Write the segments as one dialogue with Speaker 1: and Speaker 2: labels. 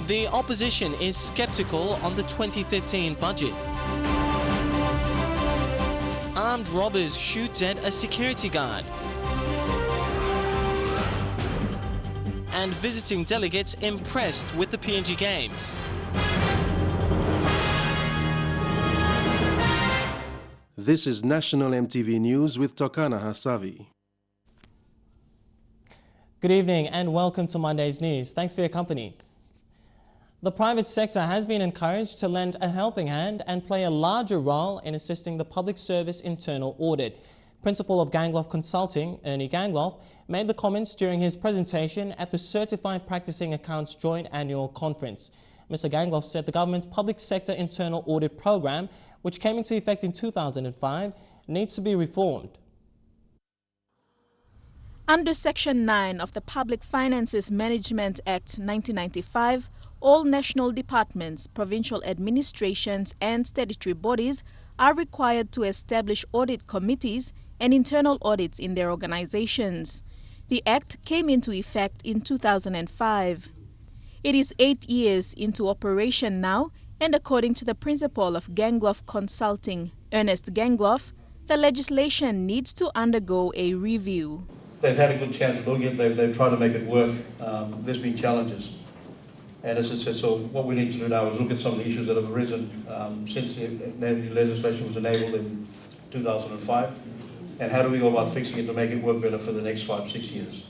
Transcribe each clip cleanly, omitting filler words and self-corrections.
Speaker 1: The opposition is skeptical on the 2015 budget. Armed robbers shoot dead a security guard. And visiting delegates impressed with the PNG Games.
Speaker 2: This is National EMTV News with Tokana Hasavi.
Speaker 1: Good evening and welcome to Monday's news. Thanks for your company. The private sector has been encouraged to lend a helping hand and play a larger role in assisting the public service internal audit. Principal of Gangloff Consulting, Ernie Gangloff, made the comments during his presentation at the Certified Practicing Accounts Joint Annual Conference. Mr. Gangloff said the government's public sector internal audit program, which came into effect in 2005, needs to be reformed.
Speaker 3: Under Section 9 of the Public Finances Management Act 1995, all national departments, provincial administrations and statutory bodies are required to establish audit committees and internal audits in their organizations. The Act came into effect in 2005. It is 8 years into operation now, and according to the principal of Gangloff Consulting, Ernest Gangloff, the legislation needs to undergo a review.
Speaker 4: They've had a good chance of doing it. They've tried to make it work. There's been challenges. And as I said, so what we need to do now is look at some of the issues that have arisen since the legislation was enabled in 2005, and how do we go about fixing it to make it work better for the next 5-6 years.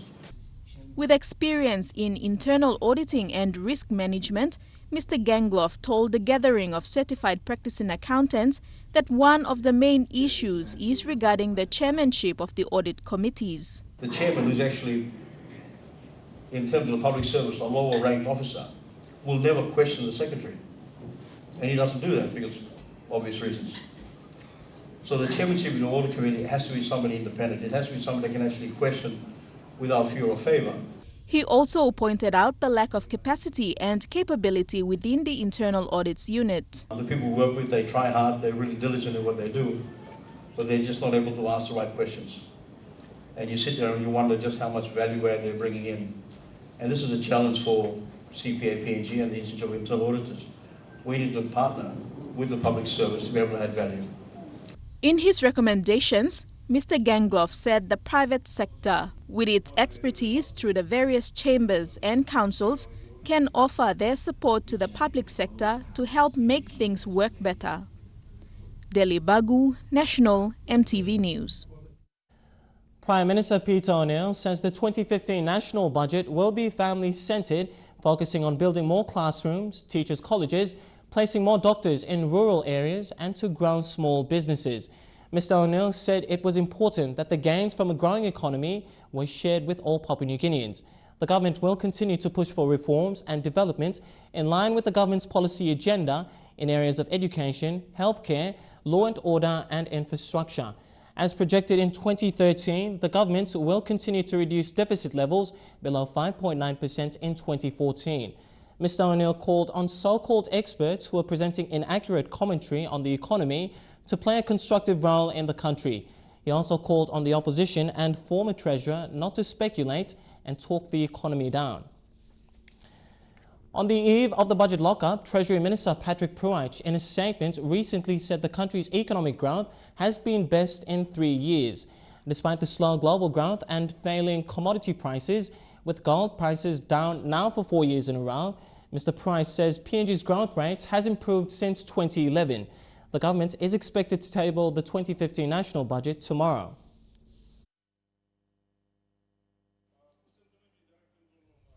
Speaker 3: With experience in internal auditing and risk management, Mr. Gangloff told the gathering of certified practicing accountants that one of the main issues is regarding the chairmanship of the audit committees.
Speaker 4: The chairman, who's actually, in terms of the public service, a lower ranked officer, will never question the secretary. And he doesn't do that because of obvious reasons. So the chairmanship in the audit committee has to be somebody independent. It has to be somebody that can actually question without fear or favor.
Speaker 3: He also pointed out the lack of capacity and capability within the internal audits unit.
Speaker 4: The people we work with, they try hard, they're really diligent in what they do, but they're just not able to ask the right questions. And you sit there and you wonder just how much value add they're bringing in. And this is a challenge for CPA, PNG and the Institute of Internal Auditors. We need to partner with the public service to be able to add value.
Speaker 3: In his recommendations, Mr. Gangloff said the private sector, with its expertise through the various chambers and councils, can offer their support to the public sector to help make things work better. Delhi Bagu, National EMTV News.
Speaker 1: Prime Minister Peter O'Neill says the 2015 national budget will be family-centred, focusing on building more classrooms, teachers' colleges, placing more doctors in rural areas and to grow small businesses. Mr. O'Neill said it was important that the gains from a growing economy were shared with all Papua New Guineans. The government will continue to push for reforms and development in line with the government's policy agenda in areas of education, healthcare, law and order and infrastructure. As projected in 2013, the government will continue to reduce deficit levels below 5.9% in 2014. Mr. O'Neill called on so-called experts who are presenting inaccurate commentary on the economy to play a constructive role in the country. He also called on the opposition and former treasurer not to speculate and talk the economy down. On the eve of the budget lockup, Treasury Minister Patrick Pruich, in a statement, recently said the country's economic growth has been best in 3 years. Despite the slow global growth and failing commodity prices, with gold prices down now for 4 years in a row, Mr. Pruich says PNG's growth rate has improved since 2011. The government is expected to table the 2015 national budget tomorrow.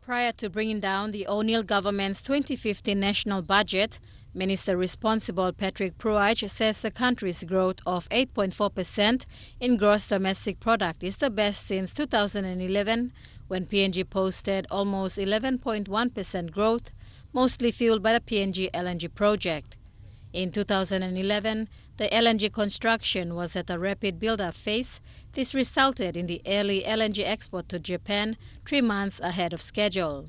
Speaker 5: Prior to bringing down the O'Neill government's 2015 national budget, Minister responsible Patrick Pruich says the country's growth of 8.4% in gross domestic product is the best since 2011, when PNG posted almost 11.1% growth, mostly fueled by the PNG LNG project. In 2011, the LNG construction was at a rapid build-up phase. This resulted in the early LNG export to Japan 3 months ahead of schedule.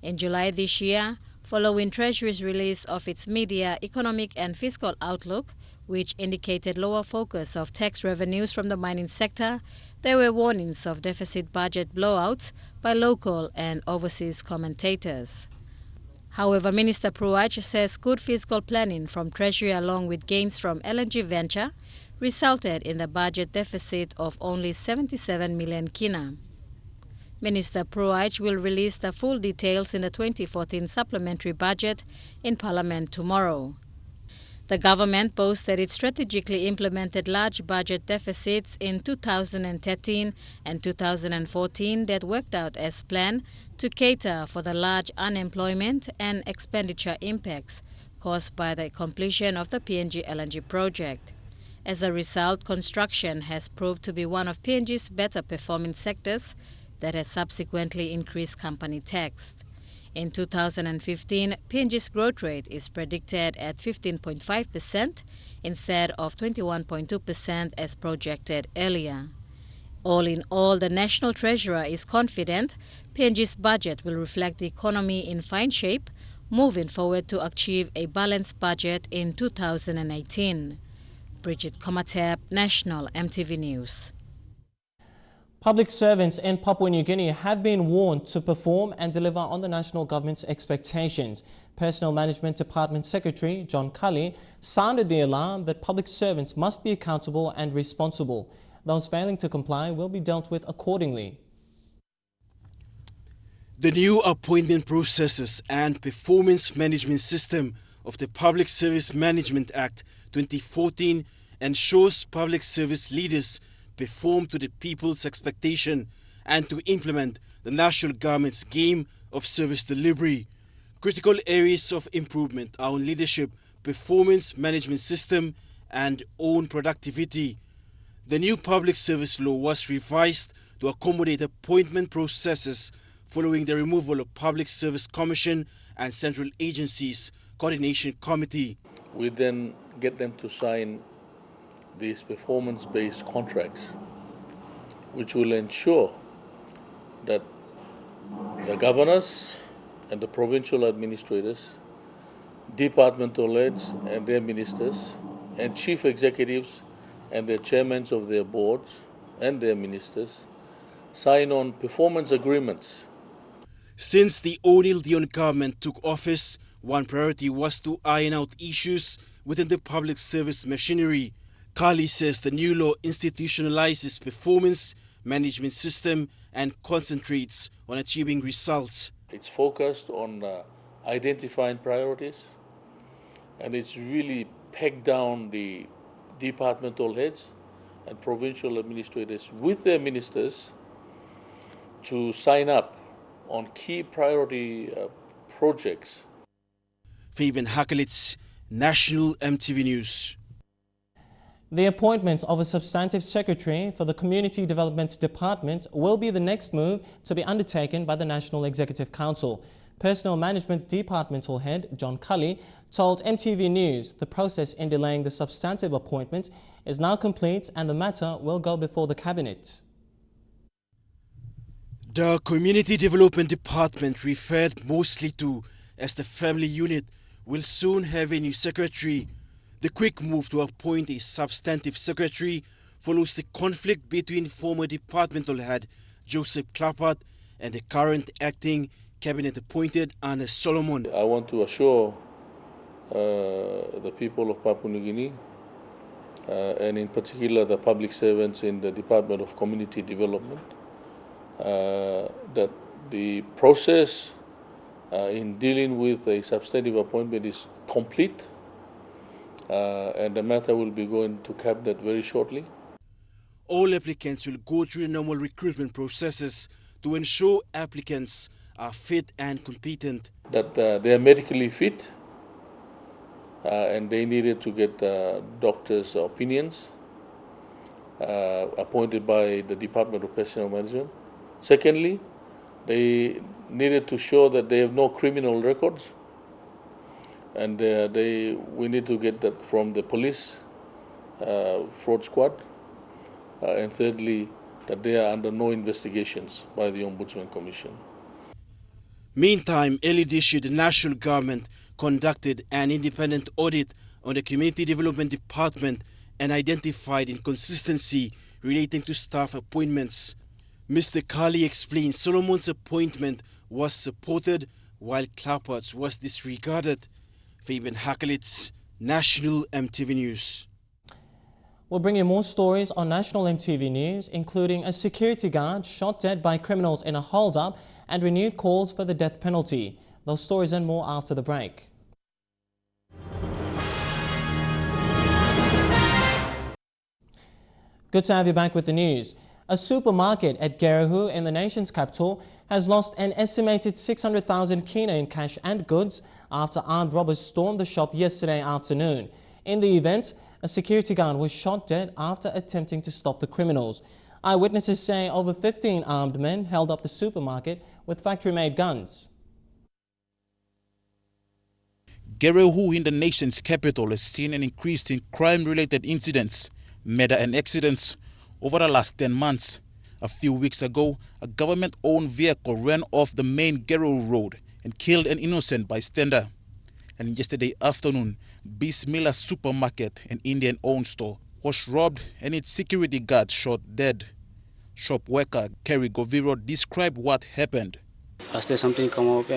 Speaker 5: In July this year, following Treasury's release of its media economic and fiscal outlook, which indicated lower focus of tax revenues from the mining sector, there were warnings of deficit budget blowouts by local and overseas commentators. However, Minister Pruach says good fiscal planning from Treasury along with gains from LNG venture resulted in the budget deficit of only 77 million kina. Minister Pruach will release the full details in the 2014 supplementary budget in Parliament tomorrow. The government boasts that it strategically implemented large budget deficits in 2013 and 2014 that worked out as planned to cater for the large unemployment and expenditure impacts caused by the completion of the PNG LNG project. As a result, construction has proved to be one of PNG's better performing sectors that has subsequently increased company tax. In 2015, PNG's growth rate is predicted at 15.5% instead of 21.2% as projected earlier. All in all, the National Treasurer is confident PNG's budget will reflect the economy in fine shape, moving forward to achieve a balanced budget in 2018. Bridget Komatep, National EMTV News.
Speaker 1: Public servants in Papua New Guinea have been warned to perform and deliver on the national government's expectations. Personnel Management Department Secretary John Cully sounded the alarm that public servants must be accountable and responsible. Those failing to comply will be dealt with accordingly.
Speaker 6: The new appointment processes and performance management system of the Public Service Management Act 2014 ensures public service leaders perform to the people's expectation and to implement the national government's game of service delivery. Critical areas of improvement are on leadership, performance management system and own productivity. The new public service law was revised to accommodate appointment processes following the removal of Public Service Commission and Central Agencies Coordination Committee.
Speaker 7: We then get them to sign these performance-based contracts, which will ensure that the governors and the provincial administrators, departmental heads and their ministers, and chief executives and the chairmen of their boards and their ministers sign on performance agreements.
Speaker 6: Since the O'Neill Dion government took office, one priority was to iron out issues within the public service machinery. Kali says the new law institutionalizes performance management system and concentrates on achieving results.
Speaker 7: It's focused on identifying priorities, and it's really pegged down the departmental heads and provincial administrators with their ministers to sign up on key priority projects.
Speaker 6: Fabian Hakelitz, National EMTV News.
Speaker 1: The appointment of a substantive secretary for the Community Development Department will be the next move to be undertaken by the National Executive Council. Personnel Management Departmental Head John Cully told EMTV News the process in delaying the substantive appointment is now complete and the matter will go before the Cabinet.
Speaker 6: The Community Development Department, referred mostly to as the Family Unit, will soon have a new secretary. The quick move to appoint a substantive secretary follows the conflict between former departmental head Joseph Clapart and the current acting cabinet-appointed Anna Solomon.
Speaker 7: I want to assure the people of Papua New Guinea, and in particular the public servants in the Department of Community Development, that the process in dealing with a substantive appointment is complete, and the matter will be going to Cabinet very shortly.
Speaker 6: All applicants will go through the normal recruitment processes to ensure applicants are fit and competent.
Speaker 7: That they are medically fit, and they needed to get doctors' opinions appointed by the Department of Personnel Management. Secondly, they needed to show that they have no criminal records, and we need to get that from the police fraud squad. And thirdly, that they are under no investigations by the Ombudsman Commission.
Speaker 6: Meantime, early this year, the national government conducted an independent audit on the Community Development Department and identified inconsistency relating to staff appointments. Mr. Kali explained Solomon's appointment was supported while clapouts was disregarded. Fabian Hakelitz, National MTV News.
Speaker 1: We'll bring you more stories on National MTV News, including a security guard shot dead by criminals in a hold-up and renewed calls for the death penalty. Those stories and more after the break. Good to have you back with the news. A supermarket at Geruhu in the nation's capital has lost an estimated 600,000 kina in cash and goods after armed robbers stormed the shop yesterday afternoon. In the event, a security guard was shot dead after attempting to stop the criminals. Eyewitnesses say over 15 armed men held up the supermarket with factory-made guns.
Speaker 8: Geruhu in the nation's capital has seen an increase in crime-related incidents, murder and accidents over the last 10 months. A few weeks ago, a government-owned vehicle ran off the main Geruhu road and killed an innocent bystander. And yesterday afternoon, Bismillah supermarket, an Indian-owned store, was robbed and its security guard shot dead. Shop worker Kerry Goviro described what happened.
Speaker 9: After something come up,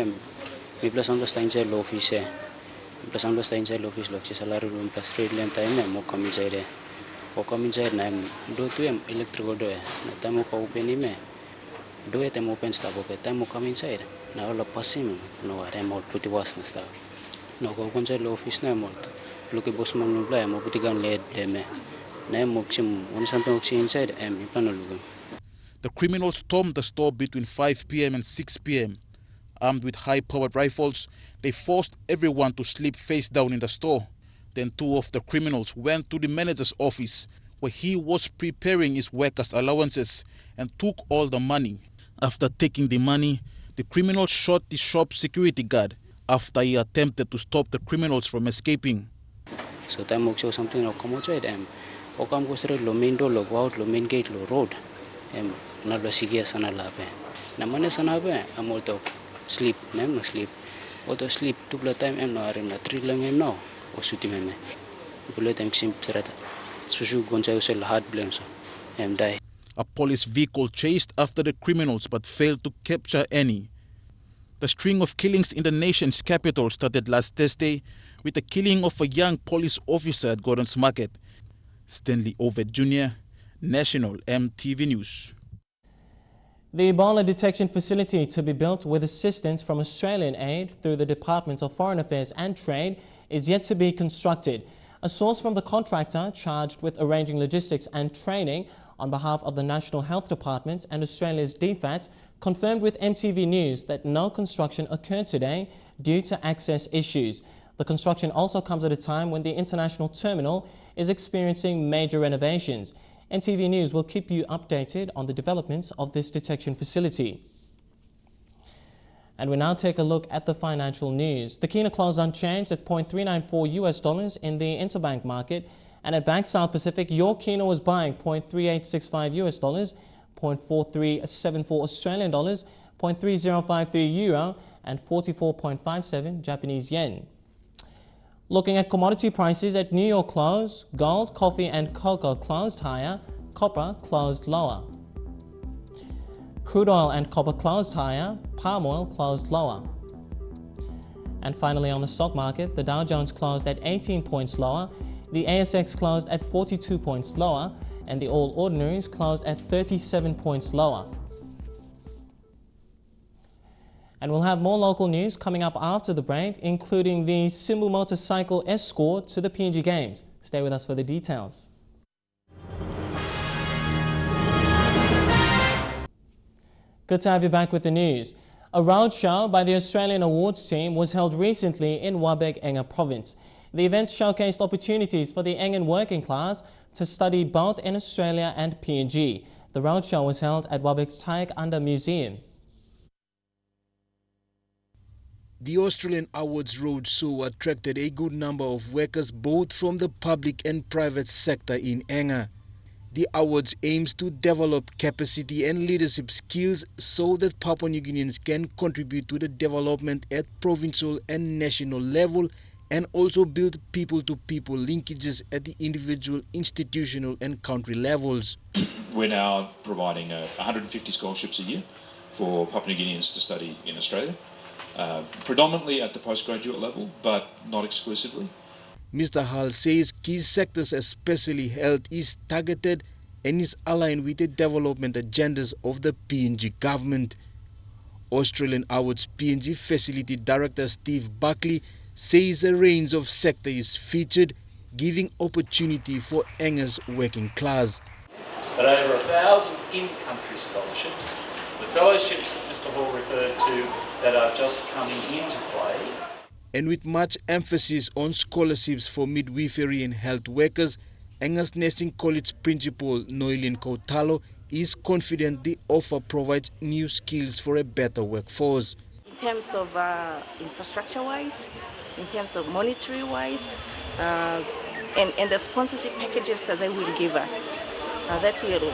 Speaker 9: we plus inside the office. Plus inside the office, look, salary room plus straight line time, more come inside there. Or come inside, do to him electrical door. No time open him. Do it, open stuff. Okay, time come inside. Now all pass him. No, I'm out pretty worse and stuff. No go inside the office now. Look at boss man play. I'm putting gun lead them. Now I'm when something inside. I'm plan looking.
Speaker 8: The criminals stormed the store between 5 p.m. and 6 p.m. Armed with high-powered rifles, they forced everyone to sleep face down in the store. Then two of the criminals went to the manager's office, where he was preparing his workers' allowances, and took all the money. After taking the money, the criminals shot the shop security guard after he attempted to stop the criminals from escaping.
Speaker 9: So time show something or come outside or come go straight lo main door lo go out lo main gate lo road na lo sige sana lape na mane sana be am auto sleep no sleep auto sleep tupla time no are na 3 lang no o suti me bullet time sim strata susu goncha sel hard blame so die.
Speaker 8: A police vehicle chased after the criminals but failed to capture any. The string of killings in the nation's capital started last Thursday with the killing of a young police officer at Gordon's Market. Stanley Ovett Jr., National MTV News.
Speaker 1: The Ebola detection facility to be built with assistance from Australian aid through the Department of Foreign Affairs and Trade is yet to be constructed. A source from the contractor charged with arranging logistics and training on behalf of the National Health Department and Australia's DFAT confirmed with MTV News that no construction occurred today due to access issues. The construction also comes at a time when the international terminal is experiencing major renovations. MTV News will keep you updated on the developments of this detection facility. And we now take a look at the financial news. The kina closed unchanged at $0.394 in the interbank market, and at Bank South Pacific, your kina was buying $0.3865, $0.4374 Australian dollars, $0.3053 euro, and 44.57 Japanese yen. Looking at commodity prices at New York close, gold, coffee and cocoa closed higher, copper closed lower. Crude oil and copper closed higher, palm oil closed lower. And finally on the stock market, the Dow Jones closed at 18 points lower, the ASX closed at 42 points lower, and the All Ordinaries closed at 37 points lower. And we'll have more local news coming up after the break, including the Simbu motorcycle escort to the PNG Games. Stay with us for the details. Good to have you back with the news. A roadshow by the Australian Awards team was held recently in Wabeg Enga province. The event showcased opportunities for the Engan working class to study both in Australia and PNG. The roadshow was held at Wabeg's Tayak Anda Museum.
Speaker 6: The Australian Awards Roadshow attracted a good number of workers both from the public and private sector in Enga. The awards aims to develop capacity and leadership skills so that Papua New Guineans can contribute to the development at provincial and national level, and also build people-to-people linkages at the individual, institutional and country levels.
Speaker 10: We're now providing 150 scholarships a year for Papua New Guineans to study in Australia. predominantly at the postgraduate level, but not exclusively.
Speaker 6: Mr. Hall says key sectors, especially health, is targeted and is aligned with the development agendas of the PNG government. Australian Awards PNG Facility Director Steve Buckley says a range of sector is featured, giving opportunity for Enga's working class.
Speaker 11: But over 1,000 in-country scholarships, the fellowships that Mr. Hall referred to that are just coming into play.
Speaker 6: And with much emphasis on scholarships for midwifery and health workers, Enga's Nursing College Principal Noelin Kautalo is confident the offer provides new skills for a better workforce.
Speaker 12: In terms of infrastructure-wise, in terms of monetary-wise, and the sponsorship packages that they will give us, that will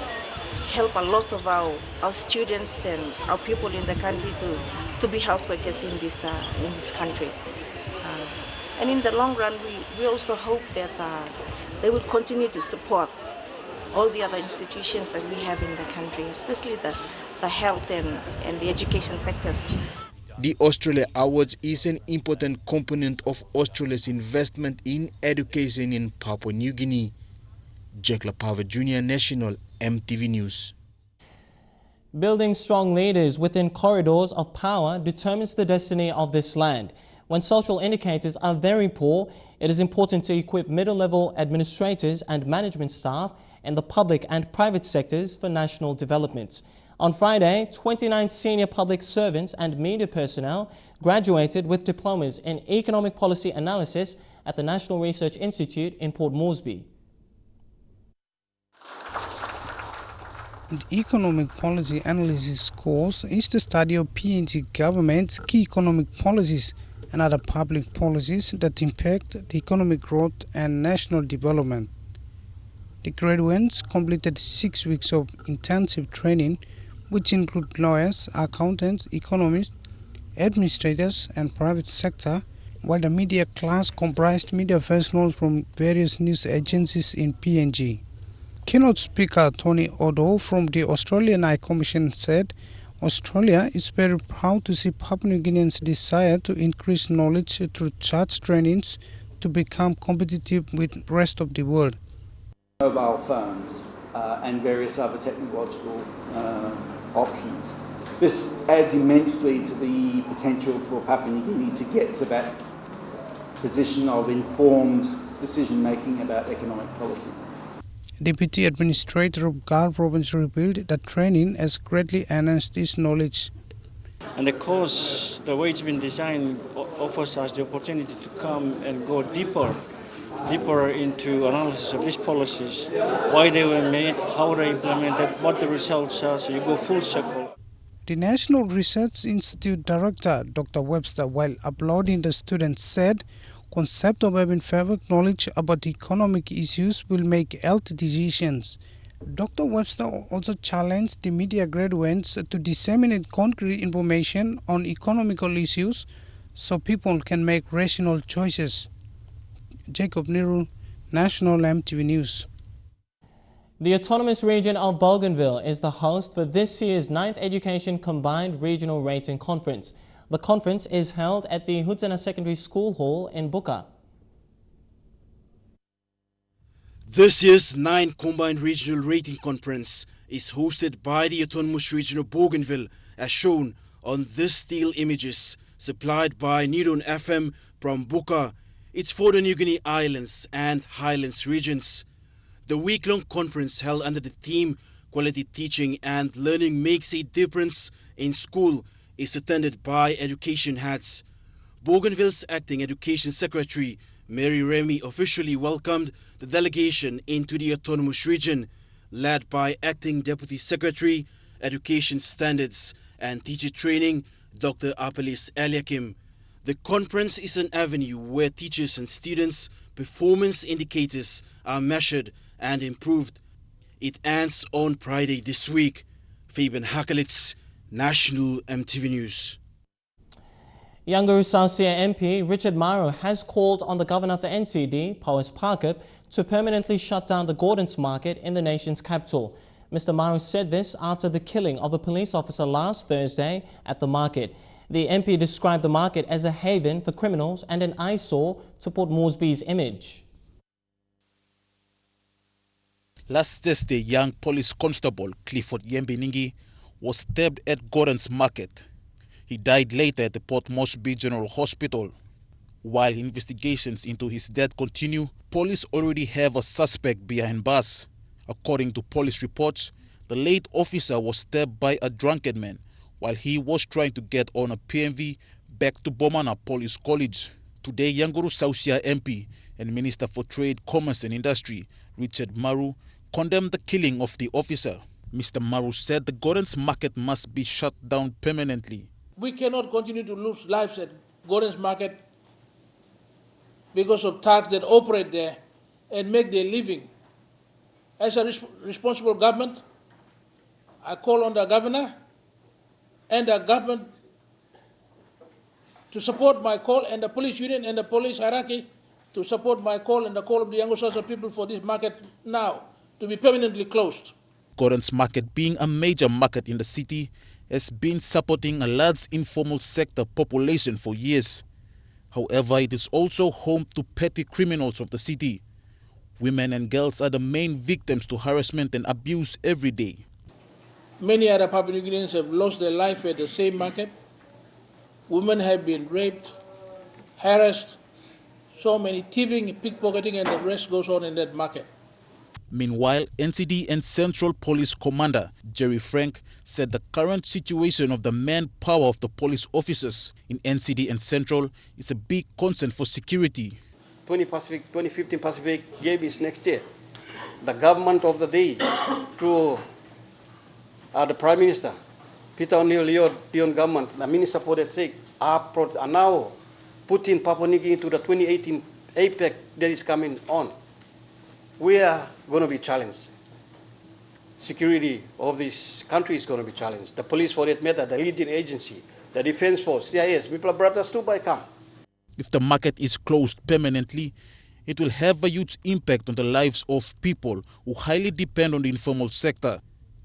Speaker 12: help a lot of our students and our people in the country to be health workers in this country. And in the long run, we also hope that they will continue to support all the other institutions that we have in the country, especially the health and the education sectors.
Speaker 6: The Australia Awards is an important component of Australia's investment in education in Papua New Guinea. Jack Lapava Jr., National EMTV News.
Speaker 1: Building strong leaders within corridors of power determines the destiny of this land. When social indicators are very poor, it is important to equip middle-level administrators and management staff in the public and private sectors for national development. On Friday, 29 senior public servants and media personnel graduated with diplomas in economic policy analysis at the National Research Institute in Port Moresby.
Speaker 13: The Economic Policy Analysis course is the study of PNG government's key economic policies and other public policies that impact the economic growth and national development. The graduates completed 6 weeks of intensive training, which include lawyers, accountants, economists, administrators, and private sector, while the media class comprised media professionals from various news agencies in PNG. Keynote speaker Tony Odo from the Australian High Commission said Australia is very proud to see Papua New Guineans' desire to increase knowledge through such trainings to become competitive with the rest of the world.
Speaker 14: Mobile phones and various other technological options. This adds immensely to the potential for Papua New Guinea to get to that position of informed decision-making about economic policy.
Speaker 13: Deputy Administrator of Galle Province revealed that training has greatly enhanced this knowledge.
Speaker 15: And the course, the way it's been designed, offers us the opportunity to come and go deeper into analysis of these policies, why they were made, how they implemented, what the results are, so you go full circle.
Speaker 13: The National Research Institute Director, Dr. Webster, while applauding the students, said concept of having perfect knowledge about economic issues will make health decisions. Dr. Webster also challenged the media graduates to disseminate concrete information on economical issues so people can make rational choices. Jacob Niru, National EMTV News.
Speaker 1: The autonomous region of Bougainville is the host for this year's 9th Education Combined Regional Rating Conference. The conference is held at the Hutsana Secondary School Hall in Buka.
Speaker 6: This year's 9th Combined Regional Rating Conference is hosted by the Autonomous Region of Bougainville, as shown on these still images supplied by Nidon FM from Buka. It's for the New Guinea Islands and Highlands regions. The week-long conference held under the theme Quality Teaching and Learning Makes a Difference in School is attended by education heads. Bougainville's Acting Education Secretary, Mary Remy, officially welcomed the delegation into the Autonomous Region, led by Acting Deputy Secretary, Education Standards and Teacher Training, Dr. Apelis Eliakim. The conference is an avenue where teachers and students' performance indicators are measured and improved. It ends on Friday this week. Fabian Hakelitz, National EMTV News.
Speaker 1: Yangaru South Sea MP Richard Maro has called on the Governor of the NCD, Powers Parkup, to permanently shut down the Gordon's Market in the nation's capital. Mr. Maro said this after the killing of a police officer last Thursday at the market. The MP described the market as a haven for criminals and an eyesore to Port Moresby's image.
Speaker 8: Last Thursday, young police constable Clifford Yembiningi was stabbed at Gordon's Market. He died later at the Port Moresby General Hospital. While investigations into his death continue, police already have a suspect behind bars. According to police reports, the late officer was stabbed by a drunken man while he was trying to get on a PMV back to Bomana Police College. Today, Yanguru Sausia MP and Minister for Trade, Commerce and Industry, Richard Maru, condemned the killing of the officer. Mr. Maru said the Gordon's Market must be shut down permanently.
Speaker 16: We cannot continue to lose lives at Gordon's Market because of thugs that operate there and make their living. As a responsible government, I call on the governor and the government to support my call, and the police union and the police hierarchy to support my call and the call of the Yangon Social people for this market now to be permanently closed.
Speaker 8: Gordon's Market, being a major market in the city, has been supporting a large informal sector population for years. However, it is also home to petty criminals of the city. Women and girls are the main victims to harassment and abuse every day.
Speaker 16: Many other Papua New Guineans have lost their life at the same market. Women have been raped, harassed, so many thieving, pickpocketing, and the rest goes on in that market.
Speaker 8: Meanwhile, NCD and Central Police Commander Jerry Frank said the current situation of the manpower of the police officers in NCD and Central is a big concern for security.
Speaker 17: 2015 Pacific Game is next year. The government of the day, through the Prime Minister, Peter O'Neill, Leon government, the Minister for that sake, are now putting Papua New Guinea into the 2018 APEC that is coming on. We are going to be challenged. Security of this country is going to be challenged. The police, for that matter, the Legion Agency, the Defense Force, CIS, people are brothers too by come.
Speaker 8: If the market is closed permanently, it will have a huge impact on the lives of people who highly depend on the informal sector.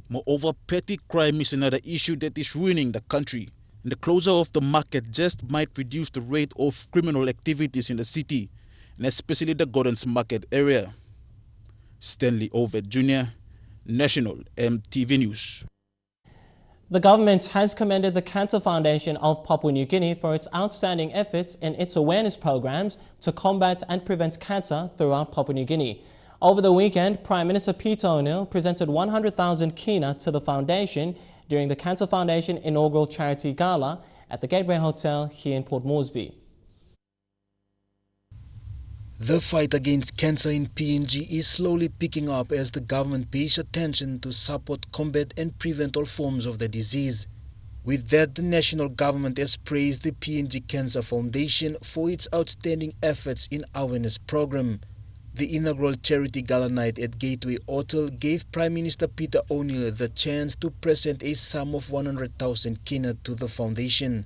Speaker 8: Moreover, petty crime is another issue that is ruining the country. And the closure of the market just might reduce the rate of criminal activities in the city, and especially the Gordon's Market area. Stanley Ovett Jr., National EMTV News.
Speaker 1: The government has commended the Cancer Foundation of Papua New Guinea for its outstanding efforts in its awareness programs to combat and prevent cancer throughout Papua New Guinea. Over the weekend, Prime Minister Peter O'Neill presented 100,000 kina to the foundation during the Cancer Foundation inaugural charity gala at the Gateway Hotel here in Port Moresby.
Speaker 18: The fight against cancer in PNG is slowly picking up as the government pays attention to support, combat and prevent all forms of the disease. With that, the national government has praised the PNG Cancer Foundation for its outstanding efforts in awareness program. The inaugural charity gala night at Gateway Hotel gave Prime Minister Peter O'Neill the chance to present a sum of 100,000 kina to the foundation.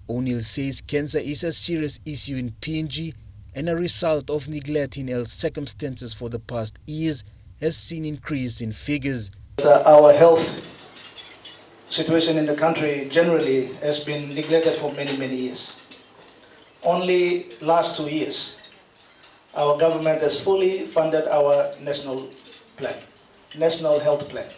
Speaker 18: O'Neill says cancer is a serious issue in PNG and a result of neglect in health circumstances for the past years has seen increase in figures.
Speaker 19: Our health situation in the country generally has been neglected for many years. Only last 2 years, our government has fully funded our national plan, national health plan.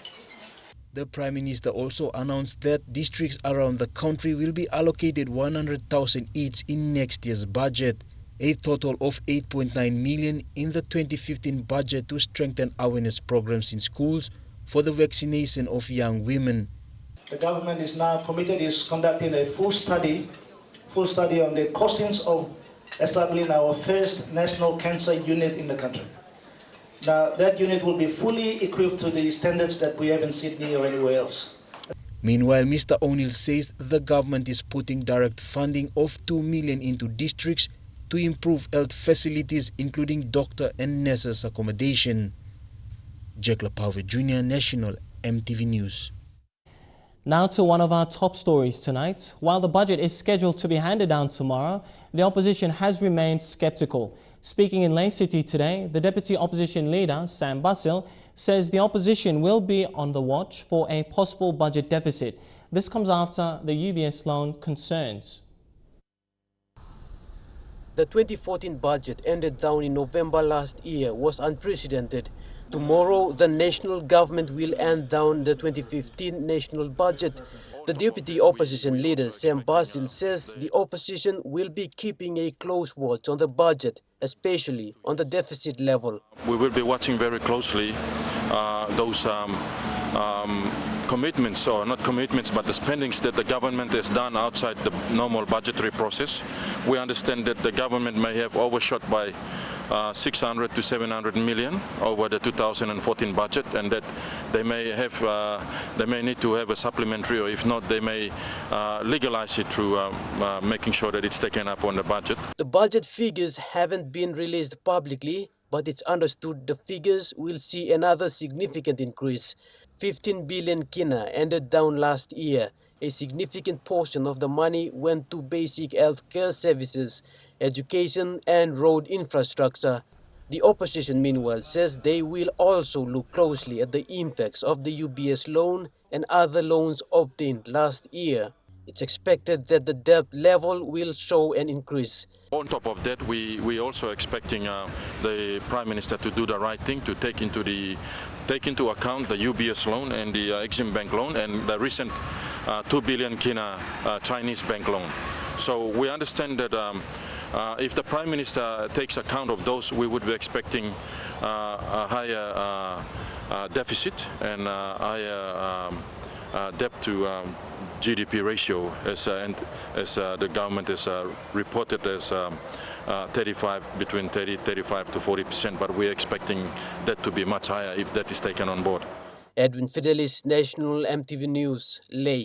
Speaker 18: The Prime Minister also announced that districts around the country will be allocated 100,000 each in next year's budget, a total of 8.9 million in the 2015 budget to strengthen awareness programs in schools for the vaccination of young women.
Speaker 19: The government is now committed, is conducting a full study on the costings of establishing our first national cancer unit in the country. Now, that unit will be fully equipped to the standards that we have in Sydney or anywhere else.
Speaker 18: Meanwhile, Mr. O'Neill says the government is putting direct funding of 2 million into districts to improve health facilities, including doctor and nurses accommodation. Jack Lapave Jr., National EMTV News.
Speaker 1: Now to one of our top stories tonight. While the budget is scheduled to be handed down tomorrow, the opposition has remained skeptical. Speaking in Ley City today, the Deputy Opposition Leader, Sam Basil, says the opposition will be on the watch for a possible budget deficit. This comes after the UBS loan concerns.
Speaker 20: The 2014 budget ended down in November last year was unprecedented. Tomorrow, the national government will end down the 2015 national budget. The deputy opposition leader, Sam Basil, says the opposition will be keeping a close watch on the budget, especially on the deficit level.
Speaker 21: We will be watching very closely those commitments, or not commitments, but the spendings that the government has done outside the normal budgetary process. We understand that the government may have overshot by 600 to 700 million over the 2014 budget, and that they may need to have a supplementary, or if not, they may legalize it through making sure that it's taken up on the budget.
Speaker 20: The budget figures haven't been released publicly, but it's understood the figures will see another significant increase. 15 billion kina ended down last year. A significant portion of the money went to basic health care services, education and road infrastructure. The opposition, meanwhile, says they will also look closely at the impacts of the UBS loan and other loans obtained last year. It's expected that the debt level will show an increase.
Speaker 21: On top of that, we also expecting the Prime Minister to do the right thing, to take into account the UBS loan and the Exim Bank loan and the recent 2 billion kina Chinese bank loan. So we understand that if the Prime Minister takes account of those, we would be expecting a higher deficit and higher debt to GDP ratio, as the government has reported as between 35 to 40%, but we're expecting that to be much higher if that is taken on board.
Speaker 20: Edwin Fidelis, National EMTV News, Leh.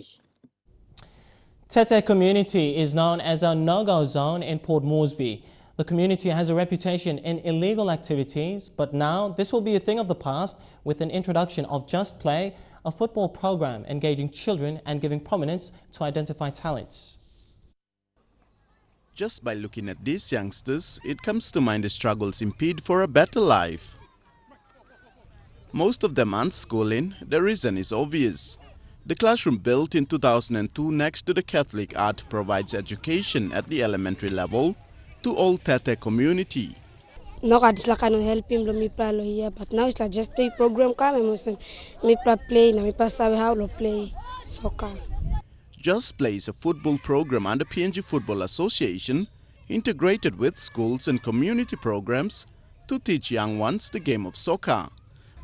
Speaker 1: Tete community is known as a no-go zone in Port Moresby. The community has a reputation in illegal activities, but now this will be a thing of the past with an introduction of Just Play, a football program engaging children and giving prominence to identify talents.
Speaker 22: Just by looking at these youngsters, it comes to mind the struggles impede for a better life. Most of them aren't schooling. The reason is obvious. The classroom built in 2002 next to the Catholic Art provides education at the elementary level to all Tete community.
Speaker 23: No, I just like I help him me play here, but now it's like Just Play program come and me play na me sabe how to play soccer.
Speaker 22: Just Play is a football program under PNG Football Association, integrated with schools and community programs to teach young ones the game of soccer.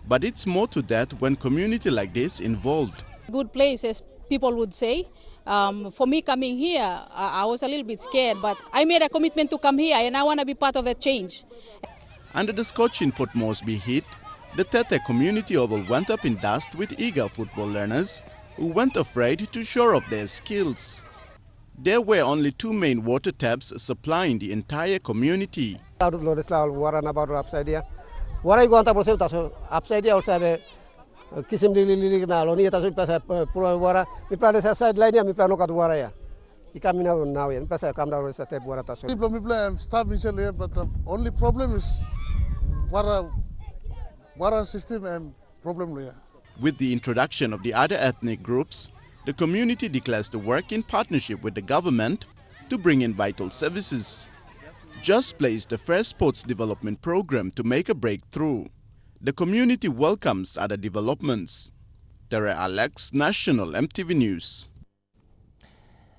Speaker 22: But it's more to that when community like this involved.
Speaker 24: Good place, as people would say. For me coming here, I was a little bit scared, but I made a commitment to come here and I want to be part of the change.
Speaker 22: Under the scorching Port Moresby heat, the Tete community oval went up in dust with eager football learners who weren't afraid to show off their skills. There were only two main water taps supplying the entire community.
Speaker 25: Kisim lili na lo ni taso pasa pro wara mi plane sa side line mi plano kad wara ya ikamina now ya mi pasa kam down sa te wara taso mi plane start mission here, but the only problem is wara system and problem here.
Speaker 22: With the introduction of the other ethnic groups, the community declares to work in partnership with the government to bring in vital services. Just Play is the first sports development program to make a breakthrough. The community welcomes other developments. Tere Alex, National EMTV News.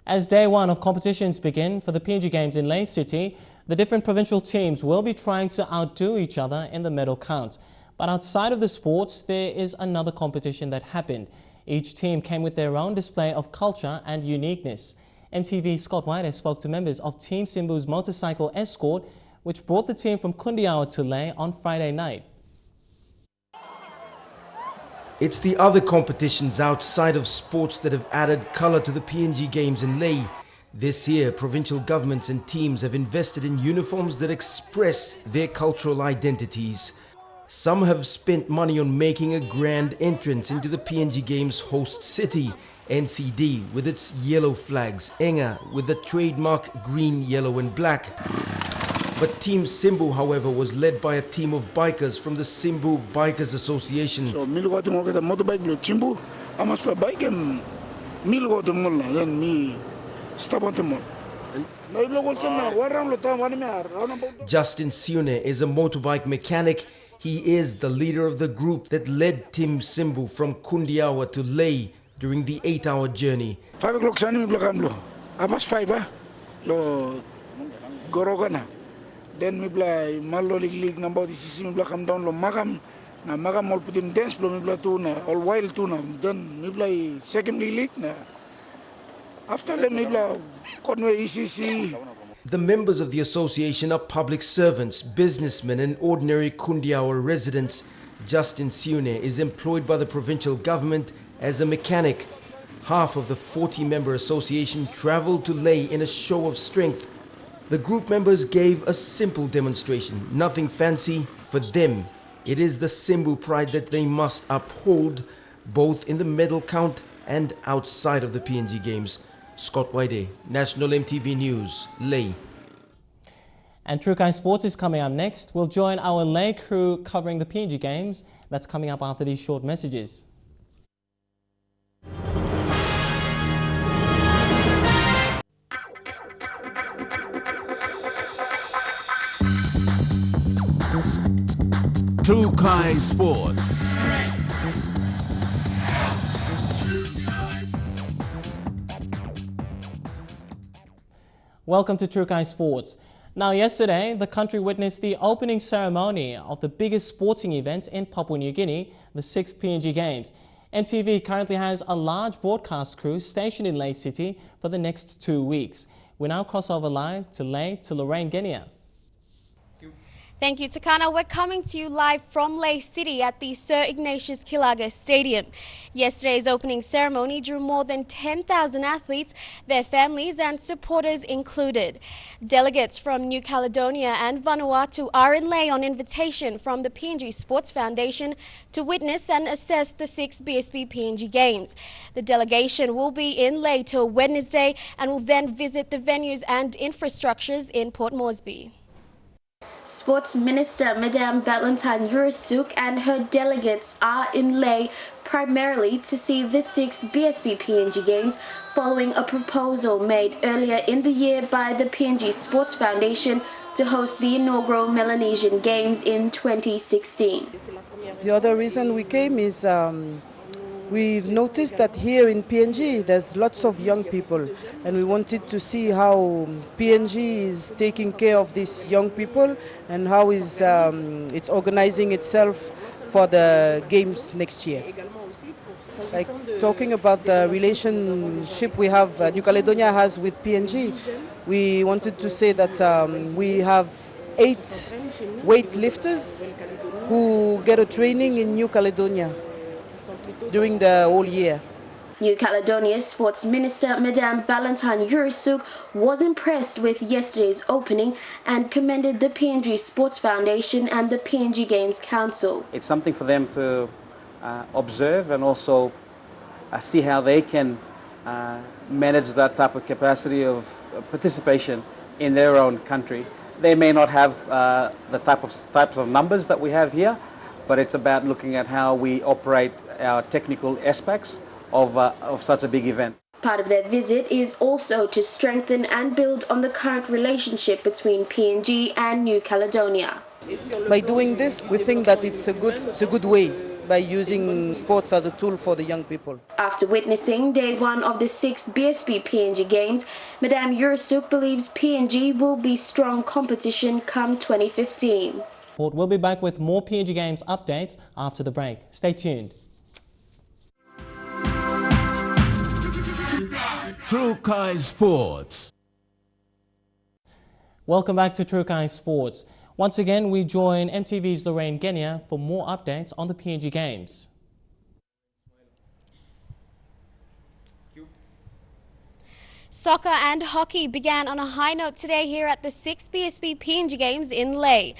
Speaker 1: As day one of competitions begin for the PNG Games in Leh City, the different provincial teams will be trying to outdo each other in the medal count. But outside of the sports, there is another competition that happened. Each team came with their own display of culture and uniqueness. MTV's Scott White has spoke to members of Team Simbu's motorcycle escort, which brought the team from Kundiawa to Leh on Friday night.
Speaker 26: It's the other competitions outside of sports that have added colour to the PNG Games in Leh. This year, provincial governments and teams have invested in uniforms that express their cultural identities. Some have spent money on making a grand entrance into the PNG Games host city, NCD, with its yellow flags, Enga with the trademark green, yellow and black. But Team Simbu, however, was led by a team of bikers from the Simbu Bikers Association.
Speaker 27: So, me look at the motorbike, Simbu, I must bike him.
Speaker 2: Mil go to mulla, then me stop on the mull.
Speaker 26: Justin Siune is a motorbike mechanic. He is the leader of the group that led Tim Simbu from Kundiawa to Leh during the 8-hour journey.
Speaker 2: 5 o'clock sana mi blakam lo. Apas 5 lo gorogana. Then mi blai malo lig number di sisi mi blakam down lo magam na magam all putin dance lo mi blatu na all while tu na. Then mi blai second lig na. After le mi bla konwe ECC.
Speaker 26: The members of the association are public servants, businessmen and ordinary Kundiawa residents. Justin Siune is employed by the provincial government as a mechanic. Half of the 40-member association travelled to Leh in a show of strength. The group members gave a simple demonstration, nothing fancy. For them, it is the Simbu pride that they must uphold, both in the medal count and outside of the PNG Games. Scott Waide, National EMTV News, Leh.
Speaker 1: And True Kind Sports is coming up next. We'll join our Leh crew covering the PNG Games. That's coming up after these short messages.
Speaker 3: True Kind Sports.
Speaker 1: Welcome to True Kind Sports. Now, yesterday, the country witnessed the opening ceremony of the biggest sporting event in Papua New Guinea, the 6th PNG Games. EMTV currently has a large broadcast crew stationed in Leh City for the next 2 weeks. We now cross over live to Leh to Lorraine Genia.
Speaker 4: Thank you, Takana. We're coming to you live from Leh City at the Sir Ignatius Kilaga Stadium. Yesterday's opening ceremony drew more than 10,000 athletes, their families and supporters included. Delegates from New Caledonia and Vanuatu are in Leh on invitation from the PNG Sports Foundation to witness and assess the 6th BSB PNG Games. The delegation will be in Leh till Wednesday and will then visit the venues and infrastructures in Port Moresby. Sports Minister Madame Valentine Urasuk and her delegates are in Leh primarily to see the 6th BSB PNG Games following a proposal made earlier in the year by the PNG Sports Foundation to host the inaugural Melanesian Games in 2016.
Speaker 5: The other reason we came is we've noticed that here in PNG there's lots of young people, and we wanted to see how PNG is taking care of these young people and how is it's organizing itself for the games next year. Like talking about the relationship we have, New Caledonia has with PNG, we wanted to say that we have 8 weightlifters who get a training in New Caledonia during the whole year.
Speaker 4: New Caledonia's Sports Minister Madame Valentine Urasuk was impressed with yesterday's opening and commended the PNG Sports Foundation and the PNG Games Council.
Speaker 7: It's something for them to observe and also see how they can manage that type of capacity of participation in their own country. They may not have the types of numbers that we have here, but it's about looking at how we operate our technical aspects of such a big event.
Speaker 4: Part of their visit is also to strengthen and build on the current relationship between PNG and New Caledonia.
Speaker 5: By doing this, we think that it's a good way by using sports as a tool for the young people.
Speaker 4: After witnessing day 1 of the 6th BSB PNG Games, Madame Urasuk believes PNG will be strong competition come 2015.
Speaker 1: We'll be back with more PNG Games updates after the break. Stay tuned.
Speaker 3: True Kind Sports.
Speaker 1: Welcome back to True Kind Sports. Once again, we join MTV's Lorraine Genia for more updates on the PNG Games.
Speaker 4: Soccer and hockey began on a high note today here at the 6th BSB PNG Games in Leh.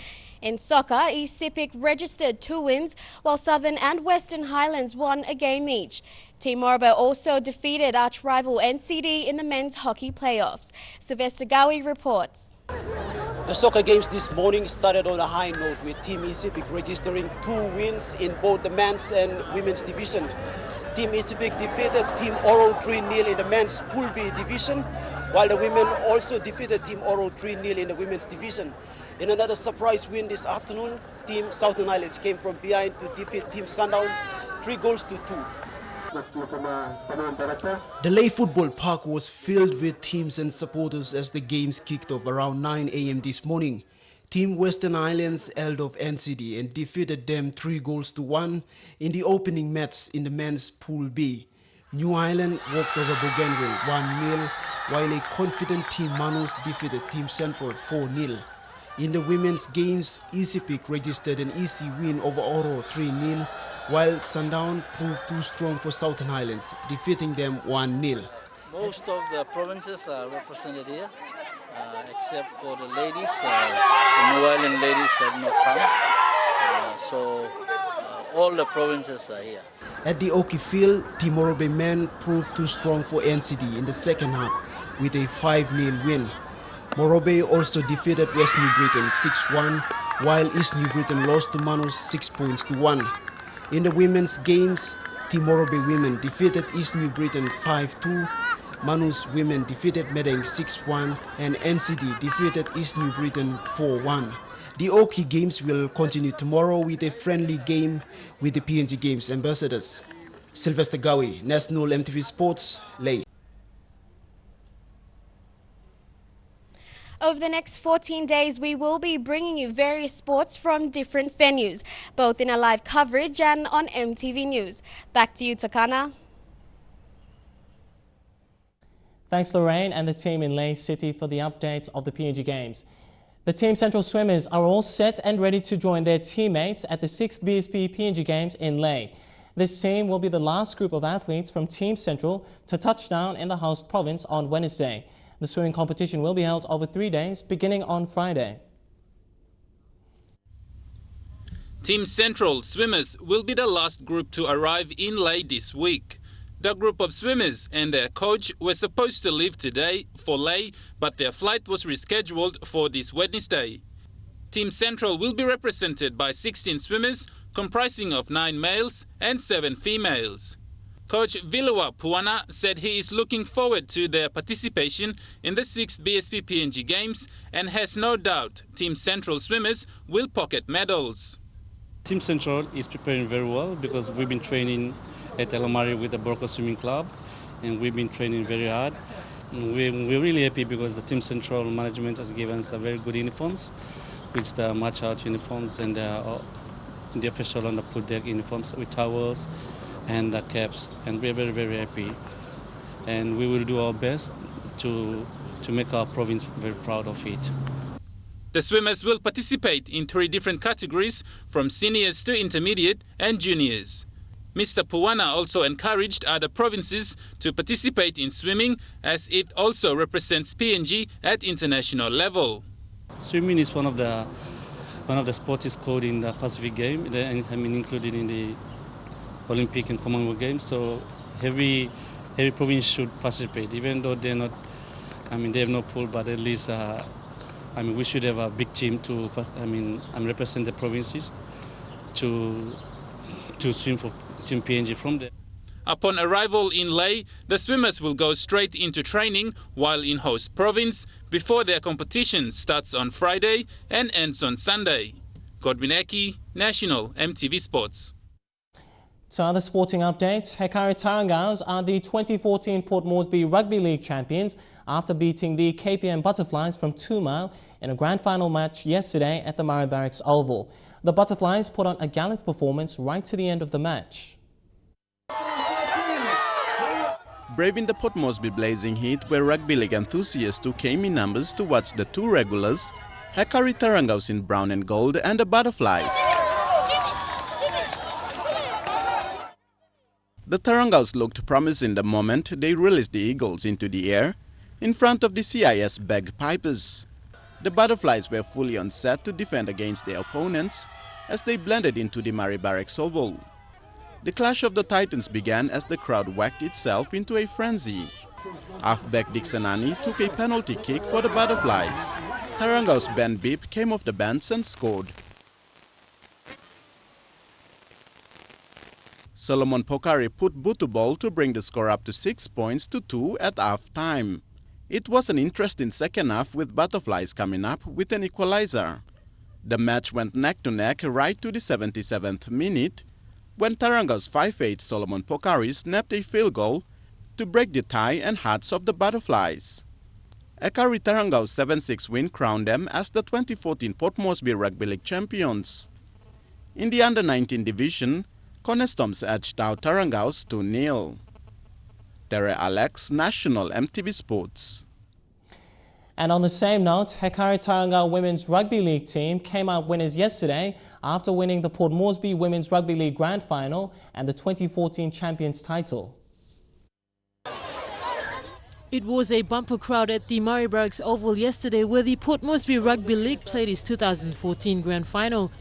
Speaker 4: In soccer, East Sepik registered 2 wins, while Southern and Western Highlands won a game each. Team Moraba also defeated arch-rival NCD in the men's hockey playoffs. Sylvester Gawi reports.
Speaker 9: The soccer games this morning started on a high note with Team East Sepik registering 2 wins in both the men's and women's division. Team Isipik defeated Team Oro 3-0 in the men's Pool B division, while the women also defeated Team Oro 3-0 in the women's division. In another surprise win this afternoon, Team Southern Highlands came from behind to defeat Team Sundown 3-2.
Speaker 10: The Lay Football Park was filled with teams and supporters as the games kicked off around 9 a.m. this morning. Team Western Islands held off NCD and defeated them 3-1 in the opening match in the men's Pool B. New Island walked over Bougainville 1-0, while a confident Team Manus defeated Team Central 4-0. In the women's games, Isipik registered an easy win over Oro 3-0, while Sundown proved too strong for Southern Highlands, defeating them 1-0.
Speaker 11: Most of the provinces are represented here, except for the ladies. The New Island ladies have not come, so all the provinces are here.
Speaker 10: At the Oki Field, Team Morobe men proved too strong for NCD in the second half with a 5-0 win. Morobe also defeated West New Britain 6-1, while East New Britain lost to Manus 6-1. In the women's games, Team Morobe women defeated East New Britain 5-2, Manus women defeated Medang 6-1, and NCD defeated East New Britain 4-1. The Oki games will continue tomorrow with a friendly game with the PNG Games ambassadors. Sylvester Gawi, National EMTV Sports, Lay.
Speaker 4: Over the next 14 days, we will be bringing you various sports from different venues, both in a live coverage and on EMTV News. Back to you, Takana.
Speaker 1: Thanks, Lorraine and the team in Lay City for the updates of the PNG Games. The Team Central swimmers are all set and ready to join their teammates at the 6th BSP PNG Games in Lay. This team will be the last group of athletes from Team Central to touch down in the host province on Wednesday. The swimming competition will be held over 3 days, beginning on Friday.
Speaker 12: Team Central swimmers will be the last group to arrive in Lay this week. The group of swimmers and their coach were supposed to leave today for Lay, but their flight was rescheduled for this Wednesday. Team Central will be represented by 16 swimmers, comprising of 9 males and 7 females. Coach Vilua Puana said he is looking forward to their participation in the 6th BSP PNG Games and has no doubt Team Central swimmers will pocket medals.
Speaker 13: Team Central is preparing very well because we've been training at Elamari with the Borco Swimming Club, and we've been training very hard. We're really happy because the Team Central management has given us very good uniforms, which the match out uniforms and the official on the pool deck uniforms with towels and the caps, and we're very, very happy. And we will do our best to make our province very proud of it.
Speaker 12: The swimmers will participate in 3 different categories, from seniors to intermediate and juniors. Mr. Puana also encouraged other provinces to participate in swimming, as it also represents PNG at international level.
Speaker 13: Swimming is one of the sports is called in the Pacific Game, included in the Olympic and Commonwealth Games. So every province should participate, even though they're not. They have no pool, but at least we should have a big team to. Represent the provinces to swim for Team PNG from there.
Speaker 12: Upon arrival in Lay, the swimmers will go straight into training while in host province before their competition starts on Friday and ends on Sunday. Godwin Eki, National EMTV Sports.
Speaker 1: To other sporting updates, Hekari Tarangaus are the 2014 Port Moresby Rugby League champions after beating the KPM Butterflies from 2 Mile in a grand final match yesterday at the Murray Barracks Oval. The Butterflies put on a gallant performance right to the end of the match.
Speaker 22: Braving the Port Moresby blazing heat where rugby league enthusiasts who came in numbers to watch the 2 regulars, Hekari Tarangaus in brown and gold and the Butterflies. The Tarangaus looked promising the moment they released the Eagles into the air in front of the CIS bagpipers. The Butterflies were fully on set to defend against their opponents as they blended into the Murray Barracks Oval. The clash of the Titans began as the crowd whacked itself into a frenzy. Halfback Dixonani took a penalty kick for the Butterflies. Tarangaus Ben Beep came off the bench and scored. Solomon Pokari put Butubol to bring the score up to 6 points to 2 at half-time. It was an interesting second half with Butterflies coming up with an equalizer. The match went neck-to-neck right to the 77th minute when Tarangao's 5'8" Solomon Pokari snapped a field goal to break the tie and hearts of the Butterflies. Ekari Tarangao's 7-6 win crowned them as the 2014 Port Moresby Rugby League champions. In the under-19 division, Conestoms edged out Tarangao's 2-0. Tere Alex, National EMTV Sports.
Speaker 1: And on the same note, Hekari Tarangao Women's Rugby League team came out winners yesterday after winning the Port Moresby Women's Rugby League Grand Final and the 2014 Champions title.
Speaker 6: It was a bumper crowd at the Murray Barracks Oval yesterday where the Port Moresby Rugby League played its 2014 Grand Final.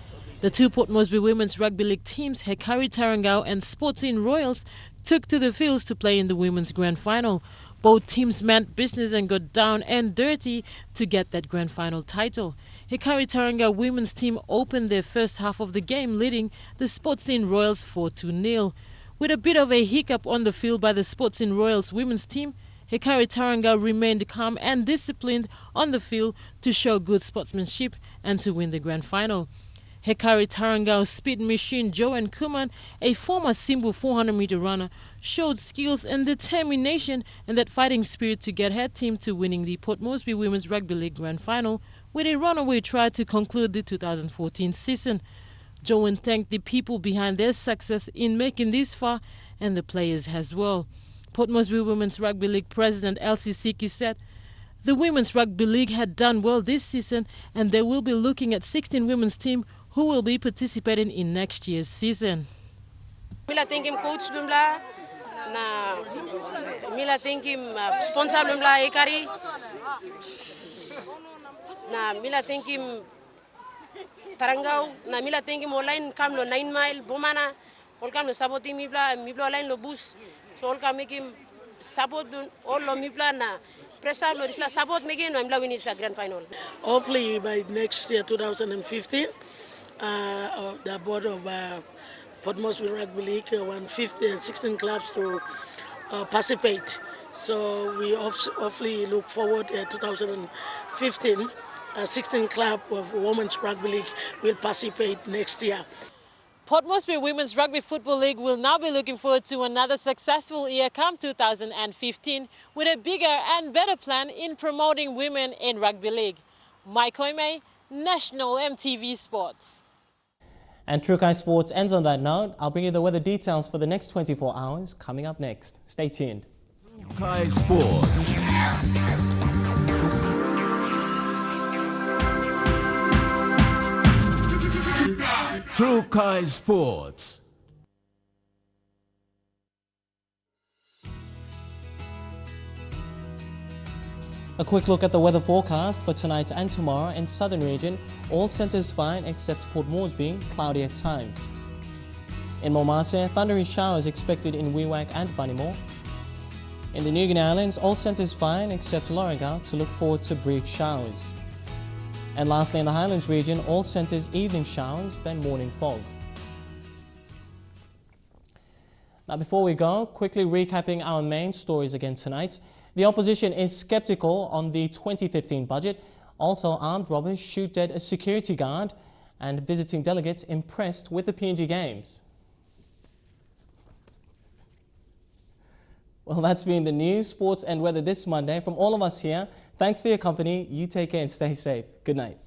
Speaker 6: The two Port Moresby Women's Rugby League teams, Hekari Tarangao and Sporting Royals, took to the fields to play in the Women's Grand Final. Both teams meant business and got down and dirty to get that Grand Final title. Hekari Tarangao women's team opened their first half of the game leading the Sporting Royals 4-0. With a bit of a hiccup on the field by the Sporting Royals women's team, Hekari Tarangao remained calm and disciplined on the field to show good sportsmanship and to win the Grand Final. Hekari Tarangao's speed machine Joanne Kuman, a former Simbu 400-meter runner, showed skills and determination and that fighting spirit to get her team to winning the Port Moresby Women's Rugby League Grand Final with a runaway try to conclude the 2014 season. Joanne thanked the people behind their success in making this far and the players as well. Port Moresby Women's Rugby League President Elsie Siki said, "The Women's Rugby League had done well this season and they will be looking at 16 women's team who will be participating in next year's season."
Speaker 23: Mila thank him coach Lumla, na Mila thank him sponsor Lumla Ekari, na Mila thank him Tarangao, na Mila thank him online kamlo 9 mile Bomana, all kamlo supporting Mibla online lo bus, so all kam make him support all lo Mibla na. Support making win the grand final.
Speaker 8: Hopefully by next year, 2015, the board of Port Moresby Rugby League want 16 clubs to participate. So we hopefully look forward to 2015. 16 club of Women's Rugby League will participate next year.
Speaker 6: Port Moresby Women's Rugby Football League will now be looking forward to another successful year come 2015 with a bigger and better plan in promoting women in rugby league. Mike Koime, National EMTV Sports.
Speaker 1: And Trukai Sports ends on that note. I'll bring you the weather details for the next 24 hours coming up next. Stay tuned.
Speaker 3: Trukai Sports. Trukai Sports.
Speaker 1: A quick look at the weather forecast for tonight and tomorrow in southern region. All centres fine except Port Moresby, cloudy at times. In Momase, thundery showers expected in Wewak and Vanimore. In the New Guinea Islands, all centres fine except Lorengau to look forward to brief showers. And lastly, in the Highlands region, all centres evening showers, then morning fog. Now, before we go, quickly recapping our main stories again tonight. The opposition is sceptical on the 2015 budget. Also, armed robbers shoot dead a security guard, and visiting delegates impressed with the PNG Games. Well, that's been the news, sports and weather this Monday. From all of us here, thanks for your company. You take care and stay safe. Good night.